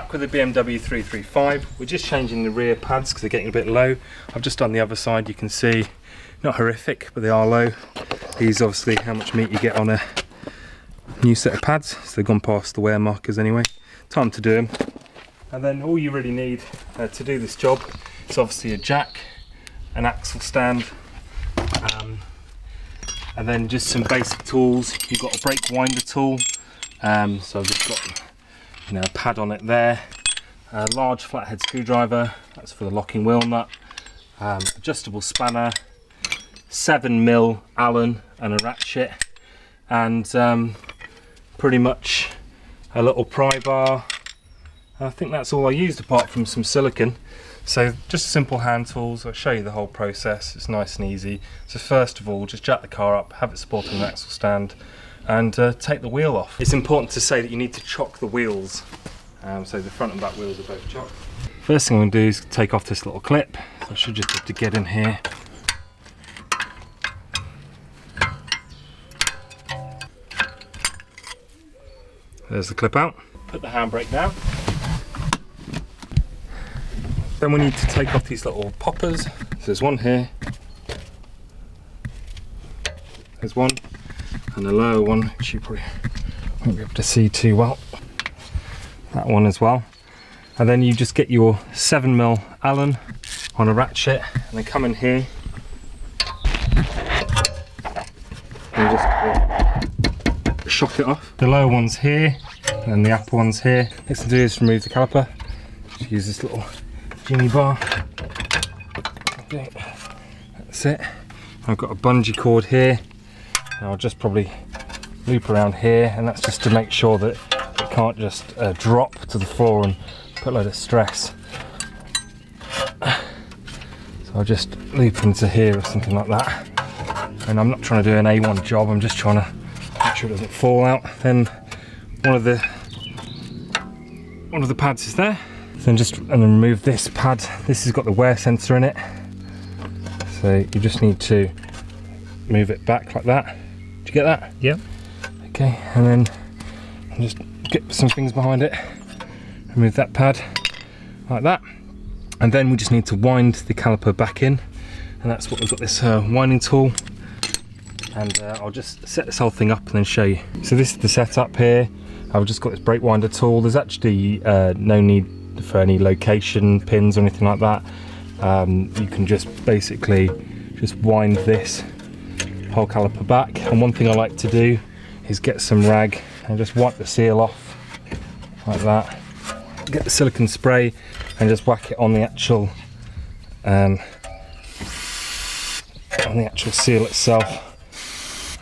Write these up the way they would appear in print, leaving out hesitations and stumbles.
back with the BMW 335. We're just changing the rear pads because they're getting a bit low. I've just done the other side. You can see, not horrific, but they are low. These obviously how much meat you get on a new set of pads, so they've gone past the wear markers anyway. Time to do them. And then all you really need to do this job is obviously a jack, an axle stand, and then just some basic tools. You've got a brake winder tool, so I've just got a pad on it there, a large flathead screwdriver, that's for the locking wheel nut, adjustable spanner, 7mm Allen and a ratchet, and pretty much a little pry bar. I think that's all I used apart from some silicone. So just simple hand tools. I'll show you the whole process. It's nice and easy. So first of all, just jack the car up, have it supporting an axle stand, and take the wheel off. It's important to say that you need to chock the wheels. So the front and back wheels are both chocked. First thing I'm going to do is take off this little clip. So I should just have to get in here. There's the clip out. Put the handbrake down. Then we need to take off these little poppers. So there's one here. There's one. And a lower one, which you probably won't be able to see too well. That one as well. And then you just get your 7mm Allen on a ratchet and then come in here and just shock it off. The lower one's here and the upper one's here. Next thing to do is remove the caliper. Just use this little jimmy bar. Okay, that's it. I've got a bungee cord here. I'll just probably loop around here, and that's just to make sure that it can't just drop to the floor and put a load of stress. So I'll just loop into here or something like that. And I'm not trying to do an A1 job, I'm just trying to make sure it doesn't fall out. Then one of the pads is there. So then remove this pad. This has got the wear sensor in it. So you just need to move it back like that. Did you get that? Yep. Okay, and then just get some things behind it. Remove that pad like that. And then we just need to wind the caliper back in. And that's what we've got, this winding tool. And I'll just set this whole thing up and then show you. So this is the setup here. I've just got this brake winder tool. There's actually no need for any location pins or anything like that. You can just basically just wind this whole caliper back. And one thing I like to do is get some rag and just wipe the seal off like that. Get the silicone spray and just whack it on the actual seal itself,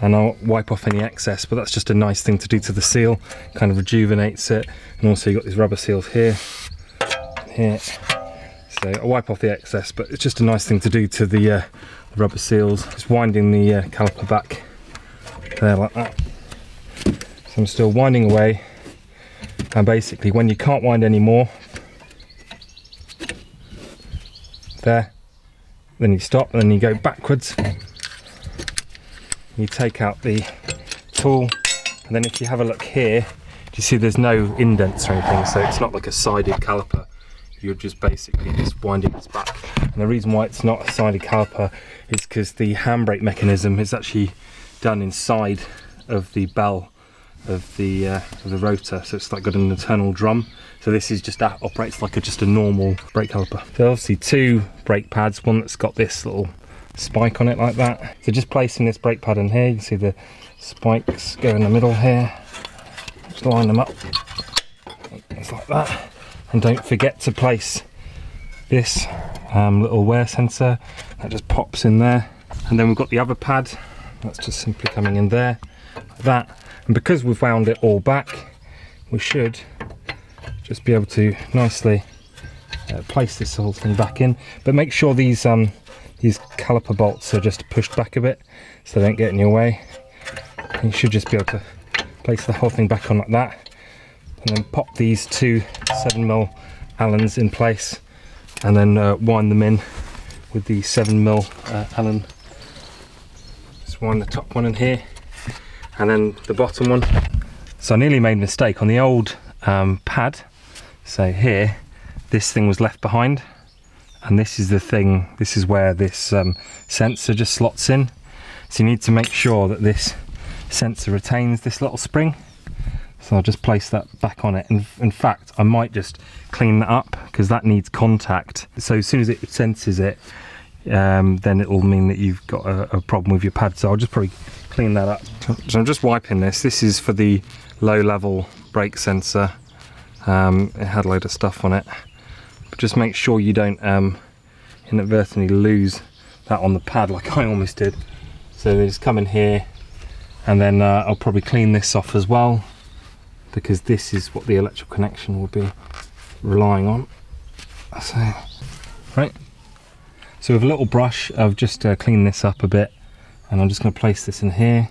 and I'll wipe off any excess. But that's just a nice thing to do to the seal, kind of rejuvenates it. And also you've got these rubber seals here, here. So I'll wipe off the excess, but it's just a nice thing to do to the rubber seals. Just winding the caliper back there like that. So I'm still winding away, and basically when you can't wind anymore, there, then you stop and then you go backwards. You take out the tool, and then if you have a look here, do you see there's no indents or anything, so it's not like a sided caliper. You're just basically just winding this back. And the reason why it's not a sided caliper is because the handbrake mechanism is actually done inside of the bell of the rotor, so it's like got an internal drum. So this is just operates like just a normal brake caliper. So obviously two brake pads, one that's got this little spike on it like that. So just placing this brake pad in here, you can see the spikes go in the middle here. Just line them up, just like that. And don't forget to place this little wear sensor that just pops in there. And then we've got the other pad that's just simply coming in there like that. And because we've wound it all back, we should just be able to nicely place this whole thing back in. But make sure these caliper bolts are just pushed back a bit so they don't get in your way. And you should just be able to place the whole thing back on like that, and then pop these two 7mm Allens in place, and then wind them in with the 7mm Allen. Just wind the top one in here, and then the bottom one. So I nearly made a mistake on the old pad. So here, this thing was left behind, and this is the thing, this is where this sensor just slots in. So you need to make sure that this sensor retains this little spring. So I'll just place that back on it. And in fact, I might just clean that up because that needs contact. So as soon as it senses it, then it will mean that you've got a problem with your pad. So I'll just probably clean that up. So I'm just wiping this. This is for the low level brake sensor. It had a load of stuff on it. But just make sure you don't inadvertently lose that on the pad like I almost did. So they just come in here, and then I'll probably clean this off as well, because this is what the electrical connection will be relying on. So, right. So with a little brush, I've just cleaned this up a bit, and I'm just going to place this in here,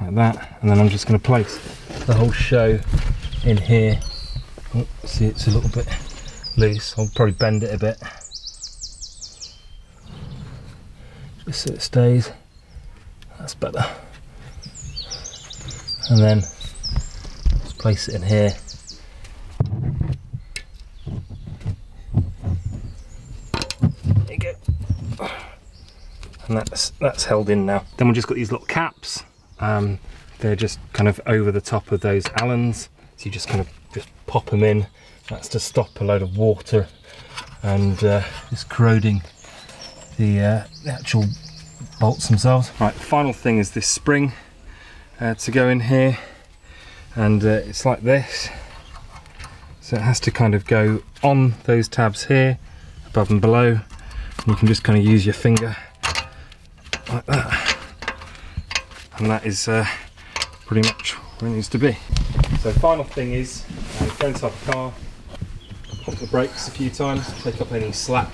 like that, and then I'm just going to place the whole show in here. Oh, see, it's a little bit loose. I'll probably bend it a bit, just so it stays. That's better. And then just place it in here. There you go. And that's held in now. Then we've just got these little caps. They're just kind of over the top of those Allens. So you just kind of just pop them in. That's to stop a load of water and just corroding the actual bolts themselves. Right, the final thing is this spring to go in here, and it's like this. So it has to kind of go on those tabs here, above and below, and you can just kind of use your finger like that, and that is pretty much where it needs to be. So final thing is, go inside the car, pump the brakes a few times, take up any slack.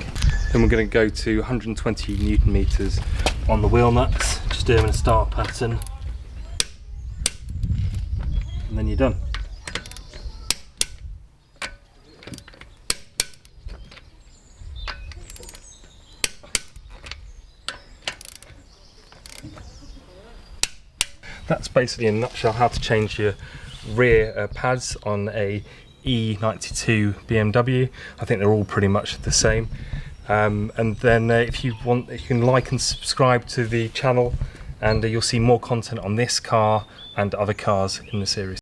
Then we're going to go to 120 Newton meters on the wheel nuts, just do them in a star pattern, and then you're done. That's basically in a nutshell how to change your rear pads on a E92 BMW. I think they're all pretty much the same. And then if you want, you can like and subscribe to the channel, and you'll see more content on this car and other cars in the series.